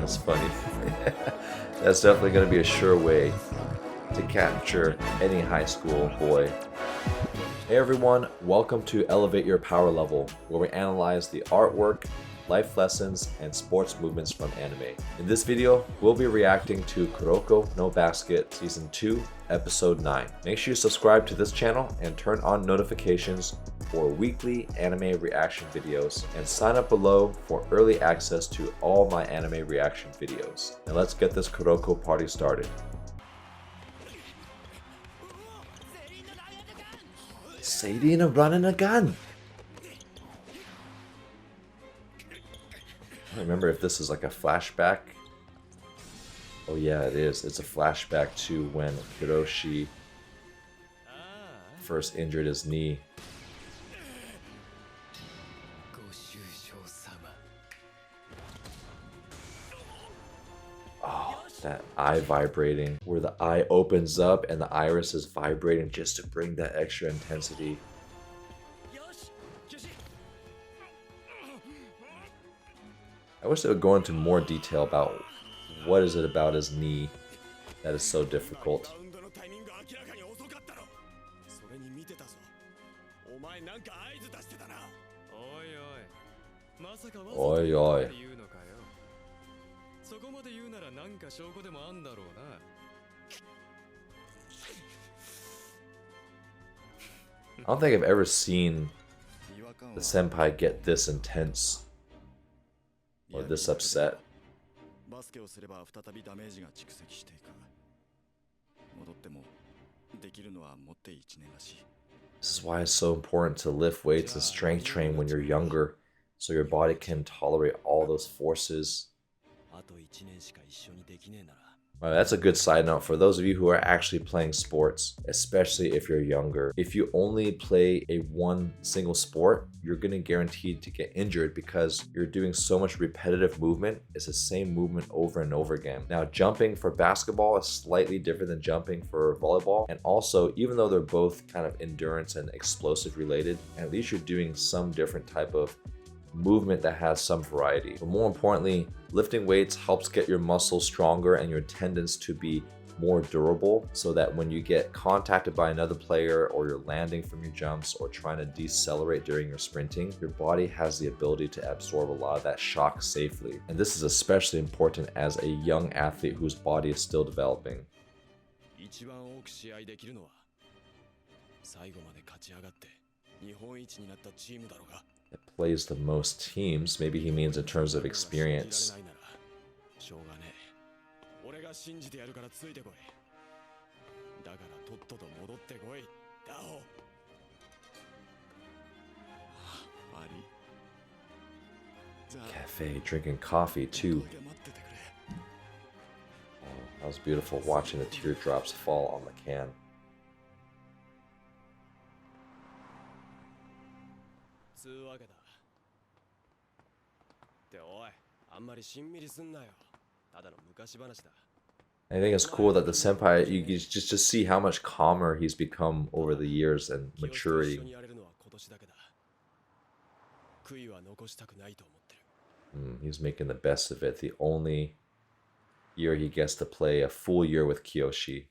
That's funny. That's definitely going to be a sure way to capture any high school boy. Hey everyone, welcome to Elevate Your Power Level, where we analyze the artwork, life lessons, and sports movements from anime. In this video, we'll be reacting to Kuroko no Basket Season 2, Episode 9. Make sure you subscribe to this channel and turn on notifications for weekly anime reaction videos, and sign up below for early access to all my anime reaction videos. Now let's get this Kuroko party started. Seirin running a gun! I don't remember if this is like a flashback. Oh yeah, it is. It's a flashback to when Kiyoshi first injured his knee. Oh, that eye vibrating, where the eye opens up and the iris is vibrating just to bring that extra intensity. I wish they would go into more detail about what is it about his knee that is so difficult. Oi oi. I don't think I've ever seen the senpai get this intense or this upset. This is why it's so important to lift weights and strength train when you're younger, so your body can tolerate all those forces. Right, that's a good side note for those of you who are actually playing sports, especially if you're younger. If you only play one single sport, you're going to guaranteed to get injured because you're doing so much repetitive movement. It's the same movement over and over again. Now, jumping for basketball is slightly different than jumping for volleyball. And also, even though they're both kind of endurance and explosive related, at least you're doing some different type of movement that has some variety. But more importantly, lifting weights helps get your muscles stronger and your tendons to be more durable, so that when you get contacted by another player, or you're landing from your jumps, or trying to decelerate during your sprinting, your body has the ability to absorb a lot of that shock safely. And this is especially important as a young athlete whose body is still developing. That plays the most teams, maybe he means in terms of experience. Cafe, drinking coffee too. Oh, that was beautiful watching the teardrops fall on the can. I think it's cool that the senpai, you just see how much calmer he's become over the years and maturity. He's making the best of it. The only year he gets to play a full year with Kiyoshi.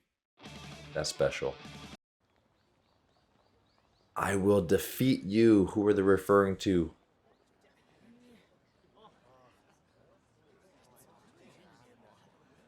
That's special. I will defeat you. Who are they referring to?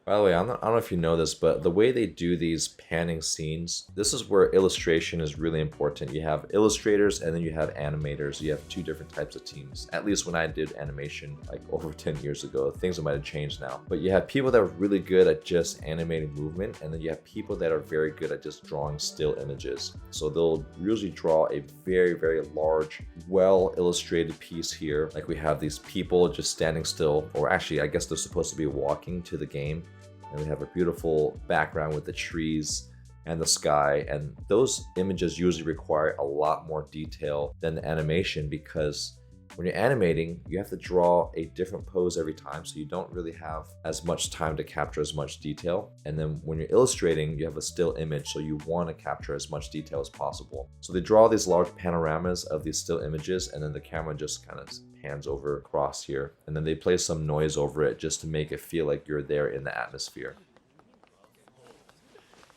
By the way, I don't know if you know this, but the way they do these panning scenes, this is where illustration is really important. You have illustrators and then you have animators. You have two different types of teams. At least when I did animation like over 10 years ago, things might have changed now. But you have people that are really good at just animating movement, and then you have people that are very good at just drawing still images. So they'll usually draw a very, very large, well illustrated piece here. Like we have these people just standing still, or actually I guess they're supposed to be walking to the game. And we have a beautiful background with the trees and the sky, and those images usually require a lot more detail than the animation, because when you're animating, you have to draw a different pose every time, so you don't really have as much time to capture as much detail. And then when you're illustrating, you have a still image, so you want to capture as much detail as possible. So they draw these large panoramas of these still images, and then the camera just kind of hands over across here, and then they play some noise over it just to make it feel like you're there in the atmosphere.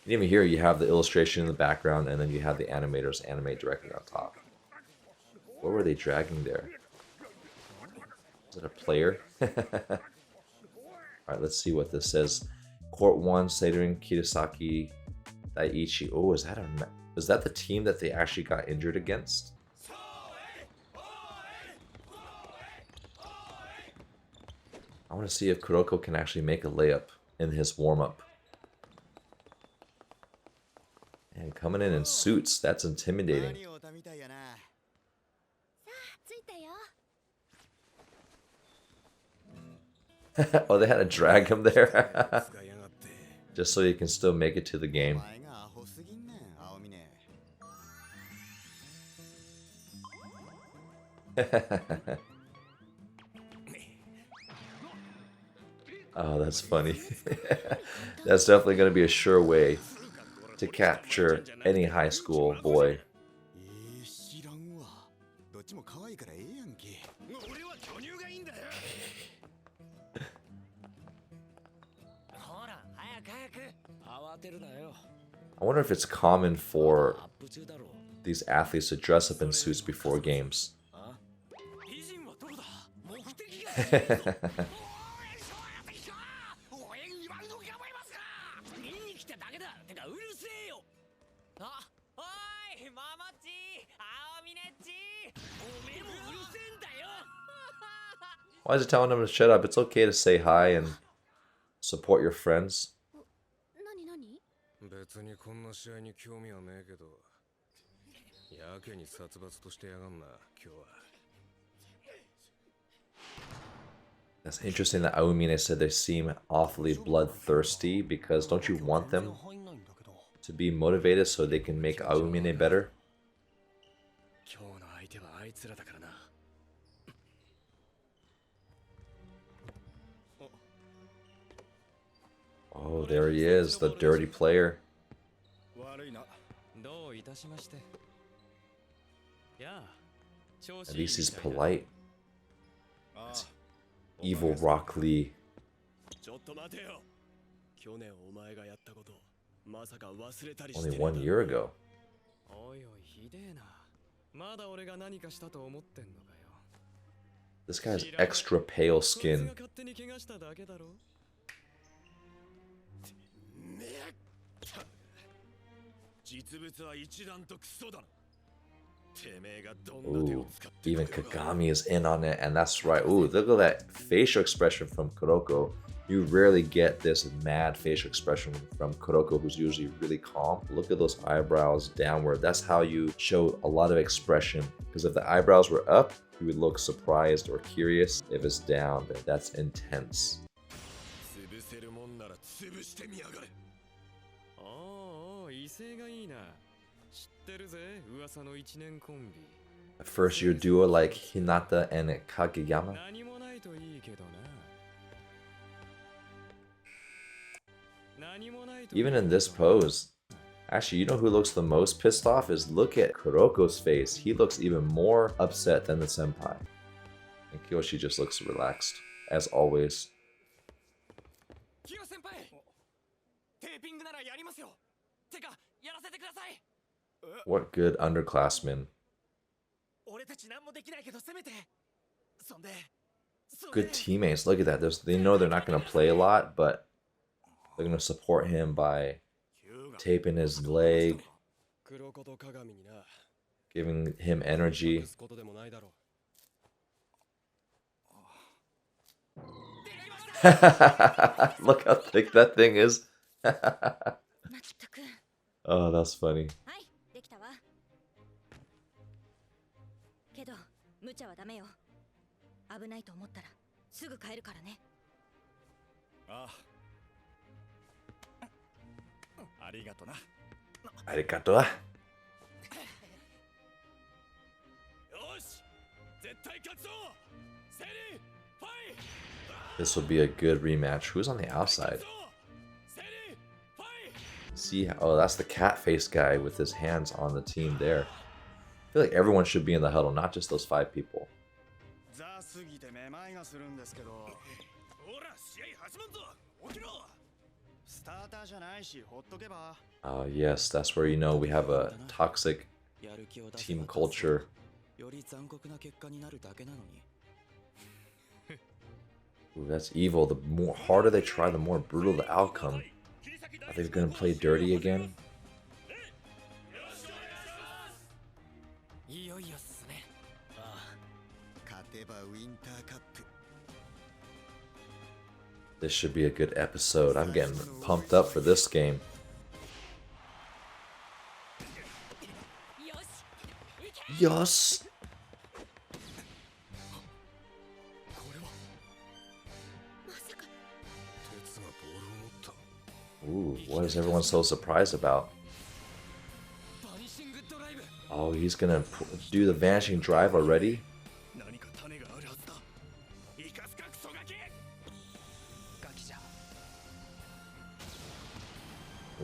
And even here you have the illustration in the background, and then you have the animators animate directly on top. What were they dragging there? Is it a player? Alright, let's see what this says. Court 1, Seirin, Kirasaki, Daiichi. Oh, is that the team that they actually got injured against? I want to see if Kuroko can actually make a layup in his warm-up. And coming in suits, that's intimidating. Oh, they had to drag him there. Just so you can still make it to the game. Oh, that's funny. That's definitely going to be a sure way to capture any high school boy. I wonder if it's common for these athletes to dress up in suits before games. Why is it telling them to shut up? It's okay to say hi and support your friends. That's interesting that Aomine said they seem awfully bloodthirsty, because don't you want them to be motivated so they can make Aomine better? Oh, there he is, the dirty player. At least he's polite. That's evil Rock Lee. Only 1 year ago. This guy's extra pale skin. Ooh, even Kagami is in on it, and that's right. Ooh, look at that facial expression from Kuroko. You rarely get this mad facial expression from Kuroko, who's usually really calm. Look at those eyebrows downward. That's how you show a lot of expression. Because if the eyebrows were up, you would look surprised or curious. If it's down, then that's intense. A first year duo like Hinata and Kageyama. Even in this pose, actually, you know who looks the most pissed off is look at Kuroko's face. He looks even more upset than the senpai. And Kiyoshi just looks relaxed, as always. What good underclassmen. Good teammates. Look at that. They know they're not going to play a lot, but they're going to support him by taping his leg, giving him energy. Look how thick that thing is. Oh, that's funny. Arigato. This will be a good rematch. Who's on the outside? See, oh, that's the cat face guy with his hands on the team there. I feel like everyone should be in the huddle, not just those 5 people. Yes, that's where you know we have a toxic team culture. Ooh, that's evil. The more harder they try, the more brutal the outcome. Are they gonna play dirty again? This should be a good episode. I'm getting pumped up for this game. Yes! Ooh, what is everyone so surprised about? Oh, he's gonna do the vanishing drive already?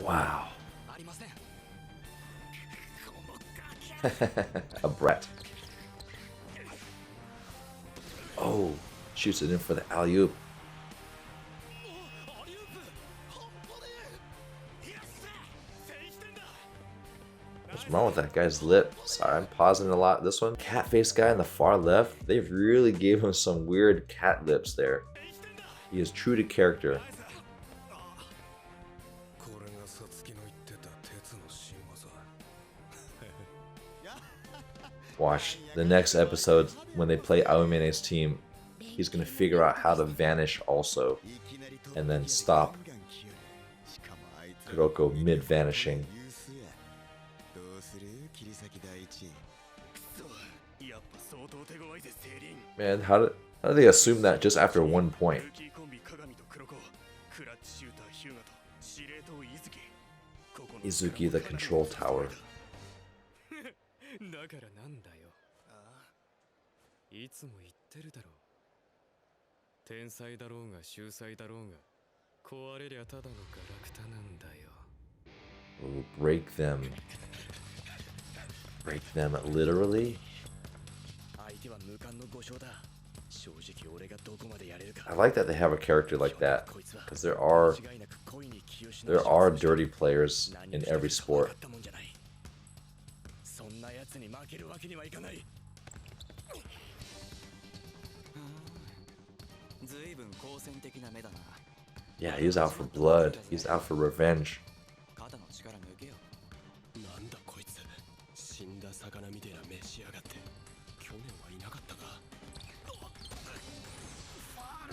Wow. A brat. Oh, shoots it in for the alley-oop. What's wrong with that guy's lip? Sorry, I'm pausing a lot. This one, cat face guy on the far left, they really gave him some weird cat lips there. He is true to character. Watch the next episode when they play Aomene's team. He's gonna figure out how to vanish also, and then stop Kuroko mid-vanishing. Man, how do they assume that just after 1 point? Izuki, the control tower. Ooh, break them. Break them literally? I like that they have a character like that, because there are dirty players in every sport. Yeah, he's out for blood. He's out for revenge.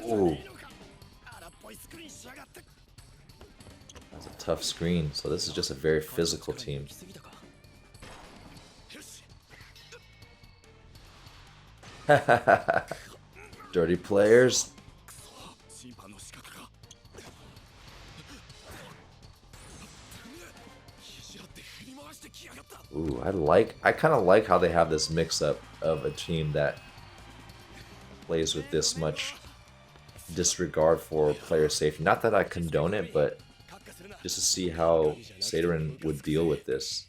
Ooh. That's a tough screen, so this is just a very physical team. Dirty players. Ooh, I kind of like how they have this mix-up of a team that plays with this much disregard for player safety. Not that I condone it, but just to see how Seirin would deal with this.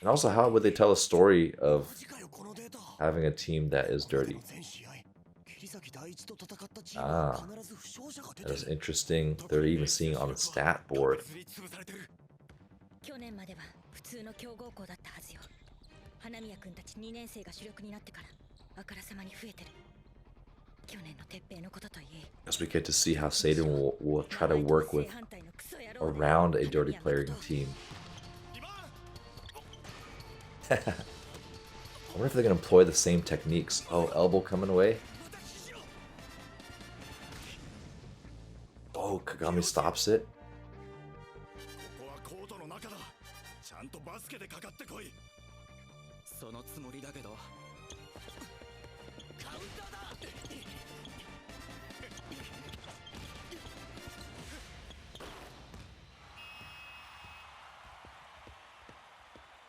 And also, how would they tell a story of having a team that is dirty? Ah, that is interesting. They're even seeing on the stat board. As we get to see how Seirin will try to work with around a dirty playing team. I wonder if they're going to employ the same techniques. Oh, elbow coming away. Oh, Kagami stops it.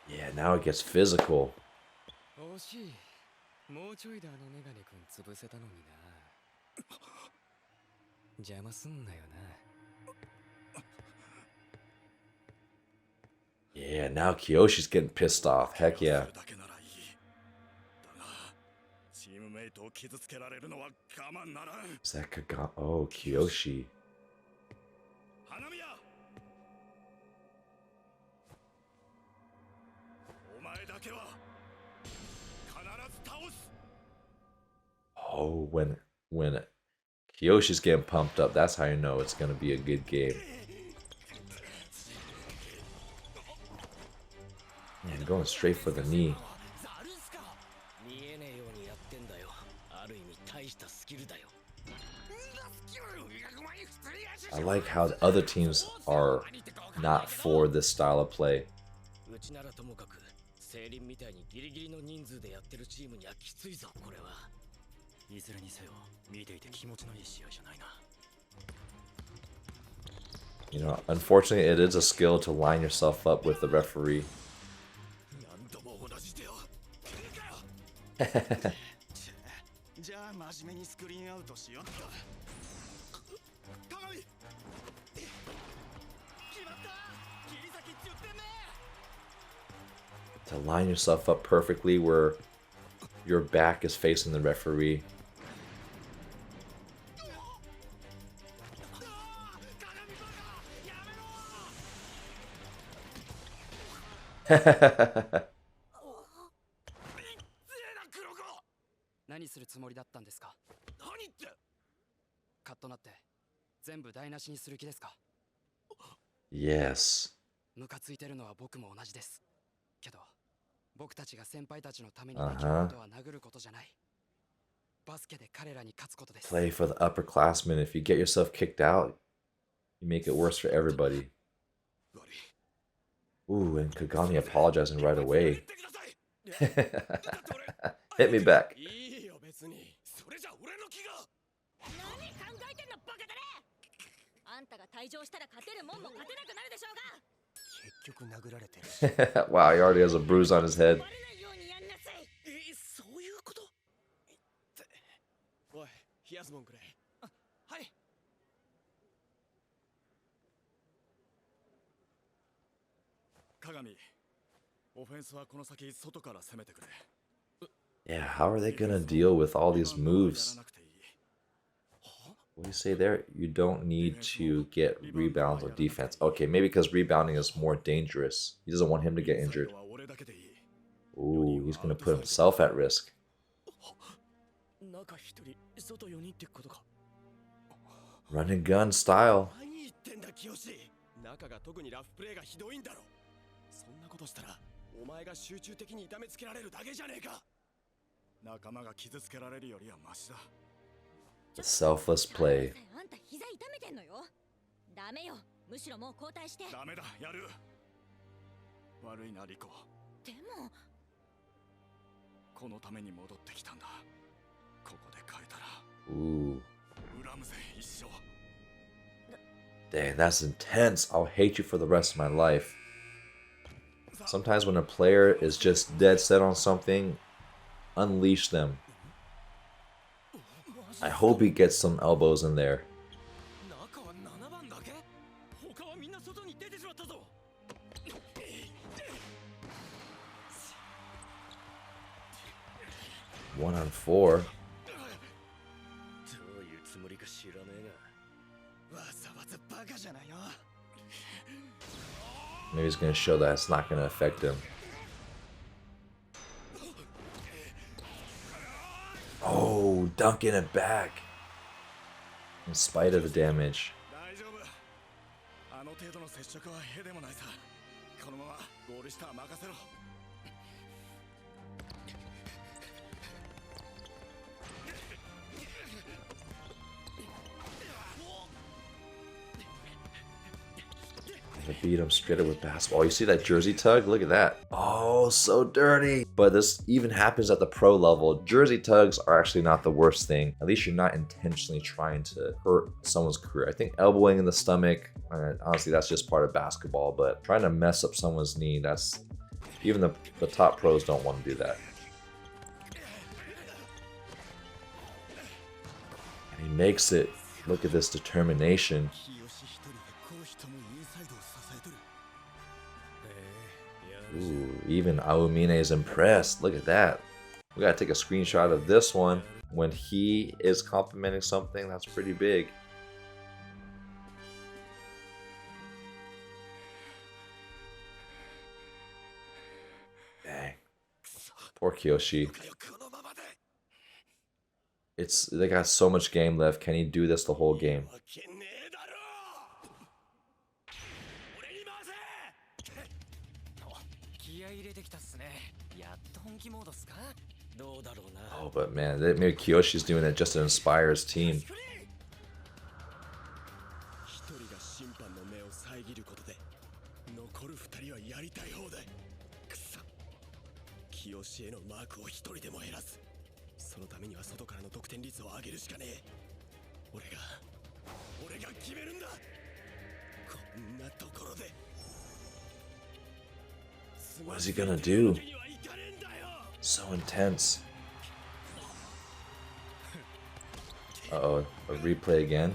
Yeah, now it gets physical. Yeah, now Kiyoshi's getting pissed off. Heck yeah. Is that Kagami? Oh, Kiyoshi. Oh, when Kiyoshi's getting pumped up, that's how you know it's gonna be a good game. Man, going straight for the knee. I like how the other teams are not for this style of play. You know, unfortunately, it is a skill to line yourself up with the referee. To line yourself up perfectly where your back is facing the referee. Yes. Play for the upperclassmen. If you get yourself kicked out, you make it worse for everybody. Ooh, and Kagami apologizing right away. Hit me back. Wow, he already has a bruise on his head. Yeah, how are they gonna deal with all these moves? What do you say there? You don't need to get rebounds or defense. Okay, maybe because rebounding is more dangerous. He doesn't want him to get injured. Ooh, he's gonna put himself at risk. Run and gun style. The selfless play. Ooh. Dang, that's intense. I'll hate you for the rest of my life. Sometimes when a player is just dead set on something, unleash them. I hope he gets some elbows in there. One on four. Maybe he's going to show that it's not going to affect him. Oh, dunking it back. In spite of the damage. Beat him straight up with basketball. You see that jersey tug? Look at that. Oh, so dirty. But this even happens at the pro level. Jersey tugs are actually not the worst thing. At least you're not intentionally trying to hurt someone's career. I think elbowing in the stomach, honestly, that's just part of basketball. But trying to mess up someone's knee, that's... Even the top pros don't want to do that. And he makes it. Look at this determination. Ooh, even Aomine is impressed. Look at that. We gotta take a screenshot of this one when he is complimenting something. That's pretty big. Dang. Poor Kiyoshi. They got so much game left. Can he do this the whole game? Oh, but man, maybe Kiyoshi's doing it just to inspire his team. What is he gonna do? So intense. Uh-oh, a replay again.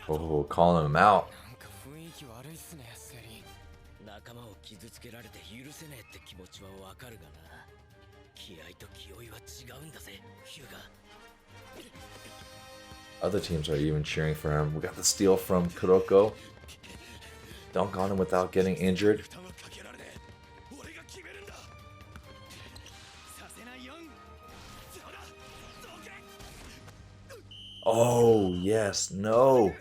Oh, calling him out. Other teams are even cheering for him. We got the steal from Kuroko. Dunk on him without getting injured. Oh, yes, no.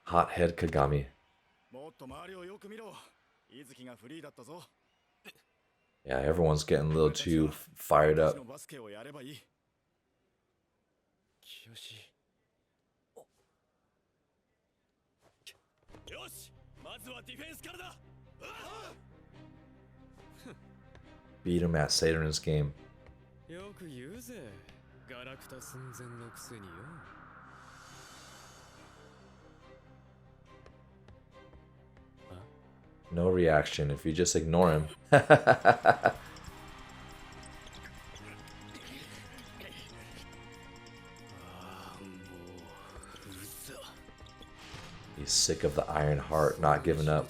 Hothead Kagami. Yeah, everyone's getting a little too fired up. Beat him at Seirin's game. No reaction if you just ignore him. He's sick of the Iron Heart not giving up.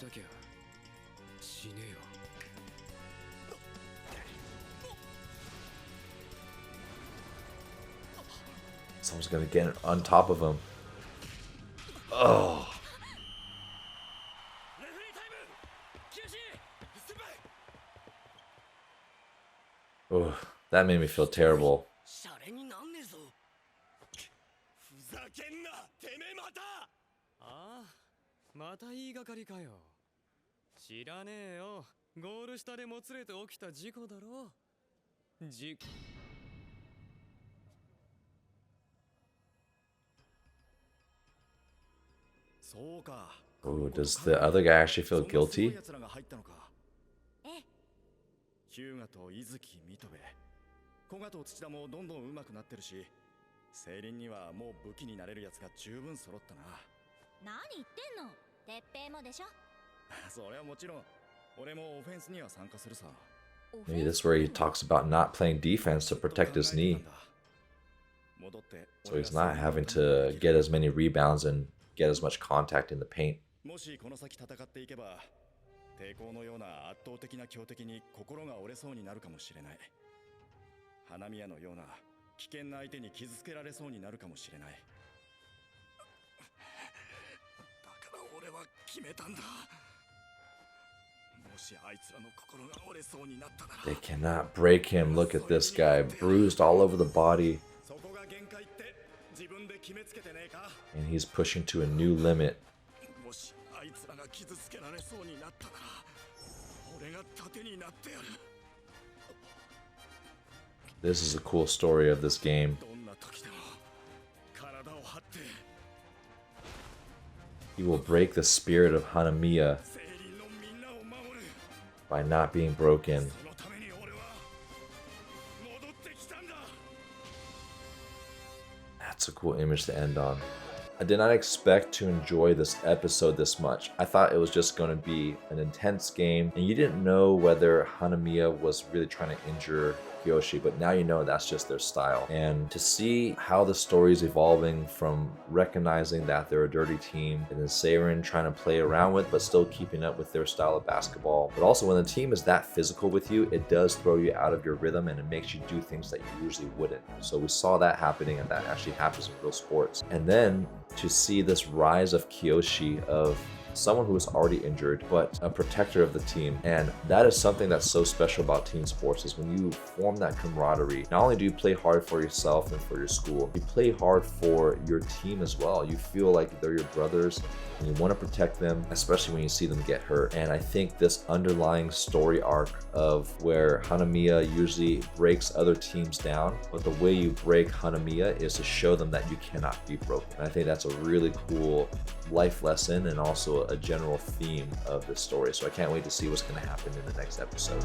Someone's gonna get on top of him. Oh. Oh, that made me feel terrible. Oh, does the other guy actually feel guilty? Maybe this is where he talks about not playing defense to protect his knee. So he's not having to get as many rebounds and get as much contact in the paint. They cannot break him. Look at this guy, bruised all over the body. And he's pushing to a new limit. This is a cool story of this game. He will break the spirit of Hanamiya by not being broken. That's a cool image to end on. I did not expect to enjoy this episode this much. I thought it was just going to be an intense game, and you didn't know whether Hanamiya was really trying to injure Kiyoshi, but now you know that's just their style. And to see how the story is evolving from recognizing that they're a dirty team, and then Seirin trying to play around with but still keeping up with their style of basketball. But also when the team is that physical with you, it does throw you out of your rhythm and it makes you do things that you usually wouldn't. So we saw that happening, and that actually happens in real sports. And then to see this rise of Kiyoshi, of someone who was already injured but a protector of the team, and that is something that's so special about team sports, is when you form that camaraderie. Not only do you play hard for yourself and for your school, you play hard for your team as well. You feel like they're your brothers and you want to protect them, especially when you see them get hurt. And I think this underlying story arc of where Hanamiya usually breaks other teams down, but the way you break Hanamiya is to show them that you cannot be broken. And I think that's a really cool life lesson and also a general theme of this story. So I can't wait to see what's going to happen in the next episode.